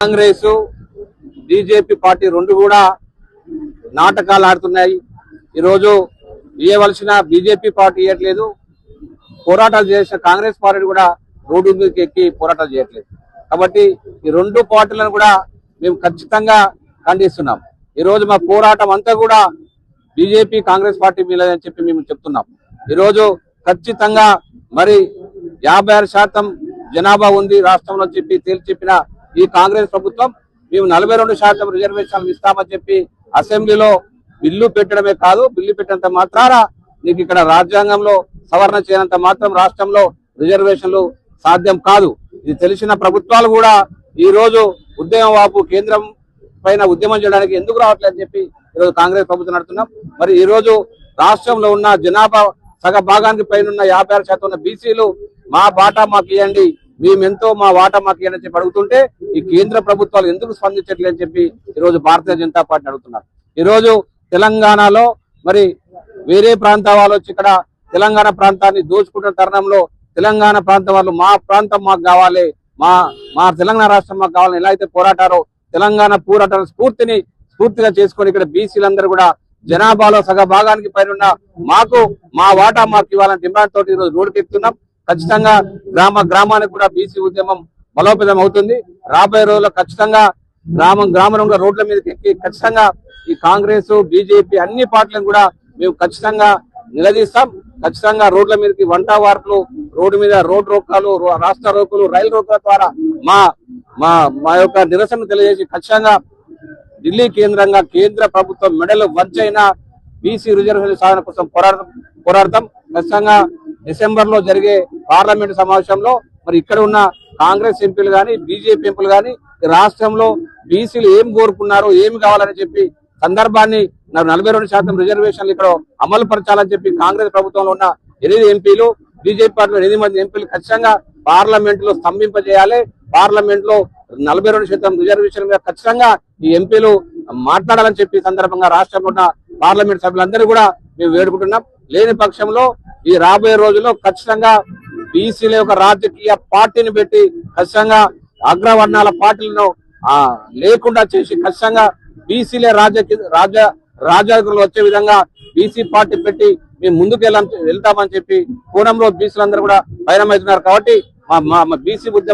Congress BJP party రెండు కూడా నాటకాలు ఆడుతున్నాయి. ఈరోజు ఇవ్వవలసిన బీజేపీ పార్టీ ఇవ్వట్లేదు, పోరాటాలు చేసిన కాంగ్రెస్ పార్టీ కూడా రోడ్డు మీదకి ఎక్కి పోరాటాలు చేయట్లేదు. కాబట్టి ఈ రెండు పార్టీలను కూడా మేము ఖచ్చితంగా ఖండిస్తున్నాం. ఈరోజు మా పోరాటం అంతా కూడా బీజేపీ కాంగ్రెస్ పార్టీ మీదని చెప్పి మేము చెప్తున్నాం. ఈరోజు ఖచ్చితంగా మరి 56% జనాభా ఉంది రాష్ట్రంలో చెప్పి తేల్చి చెప్పిన ఈ కాంగ్రెస్ ప్రభుత్వం మేము 42% రిజర్వేషన్లు ఇస్తామని చెప్పి అసెంబ్లీలో బిల్లు పెట్టడమే కాదు, బిల్లు పెట్టినంత మాత్రాన నీకు ఇక్కడ రాజ్యాంగంలో సవరణ చేయనంత మాత్రం రాష్ట్రంలో రిజర్వేషన్లు సాధ్యం కాదు. ఇది తెలిసిన ప్రభుత్వాలు కూడా ఈ రోజు ఉద్యమవాపు కేంద్రం పైన ఉద్యమం చేయడానికి ఎందుకు రావట్లేదని చెప్పి ఈరోజు కాంగ్రెస్ ప్రభుత్వం నడుతున్నాం. మరి ఈ రోజు రాష్ట్రంలో ఉన్న జనాభా సగ భాగానికి పైన 56% ఉన్న బీసీలు మా వాటా మాకు ఇవ్వండి, మేమెంతో మా వాటా మాకు ఇవ్వండి అని చెప్పి అడుగుతుంటే ఈ కేంద్ర ప్రభుత్వాలు ఎందుకు స్పందించట్లేదని చెప్పి ఈరోజు భారతీయ జనతా పార్టీ అడుగుతున్నారు. ఈరోజు తెలంగాణలో మరి వేరే ప్రాంతాల వాళ్ళు వచ్చి ఇక్కడ తెలంగాణ ప్రాంతాన్ని దోచుకుంటున్న తరుణంలో తెలంగాణ ప్రాంతం వాళ్ళు మా ప్రాంతం మాకు కావాలి, మా తెలంగాణ రాష్ట్రం మాకు కావాలని ఎలా అయితే పోరాటారో తెలంగాణ పోరాటాల స్ఫూర్తిగా చేసుకొని ఇక్కడ బీసీలందరూ కూడా జనాభాలో సగ భాగానికి పైన మాకు మా వాటా మాకు ఇవ్వాలని డిమాండ్ తోటి ఈరోజు రోడ్డుకి ఎక్కుతున్నాం. ఖచ్చితంగా గ్రామానికి కూడా బీసీ ఉద్యమం బలోపేతం అవుతుంది. రాబోయే రోజుల్లో ఖచ్చితంగా గ్రామంలో రోడ్ల మీదకి ఎక్కి ఖచ్చితంగా ఈ కాంగ్రెస్ బీజేపీ అన్ని పార్టీలను కూడా మేము ఖచ్చితంగా నిలదీస్తాం. ఖచ్చితంగా రోడ్ల మీదకి వంట వార్పులు, రోడ్డు మీద రోడ్ రోకాలు, రాష్ట్ర రోకులు, రైలు రోకుల ద్వారా మా యొక్క నిరసన తెలియజేసి ఖచ్చితంగా ఢిల్లీ కేంద్రంగా కేంద్ర ప్రభుత్వం మెడలు వంచైన బీసీ రిజర్వేషన్ సాధన కోసం పోరాడతాం. ఖచ్చితంగా డిసెంబర్ లో జరిగే పార్లమెంటు సమావేశంలో మరి ఇక్కడ ఉన్న కాంగ్రెస్ ఎంపీలు గాని బీజేపీ ఎంపీలు గాని రాష్ట్రంలో బీసీలు ఏం కోరుకున్నారో ఏమి కావాలని చెప్పి సందర్భాన్ని 42% రిజర్వేషన్లు ఇక్కడ అమలు పరచాలని చెప్పి కాంగ్రెస్ ప్రభుత్వంలో ఉన్న 8 ఎంపీలు, బీజేపీ పార్టీలో 8 మంది ఎంపీలు ఖచ్చితంగా పార్లమెంట్ లో స్తంభింపజేయాలి. పార్లమెంట్ లో 42% రిజర్వేషన్ మీద ఖచ్చితంగా ఈ ఎంపీలు మాట్లాడాలని చెప్పి సందర్భంగా రాష్ట్రంలో ఉన్న పార్లమెంట్ సభ్యులందరూ కూడా మేము వేడుకుంటున్నాం. లేని పక్షంలో ఈ రాబోయే రోజుల్లో ఖచ్చితంగా బీసీల యొక్క రాజకీయ పార్టీని పెట్టి ఖచ్చితంగా అగ్రవర్ణాల పార్టీలను లేకుండా చేసి ఖచ్చితంగా బీసీలే రాజకీయాలు వచ్చే విధంగా బీసీ పార్టీ పెట్టి మేము ముందుకు వెళ్తామని చెప్పి కోణంలో బీసీలందరూ కూడా బహిరంగమవుతున్నారు. కాబట్టి మా బీసీ ఉద్యమం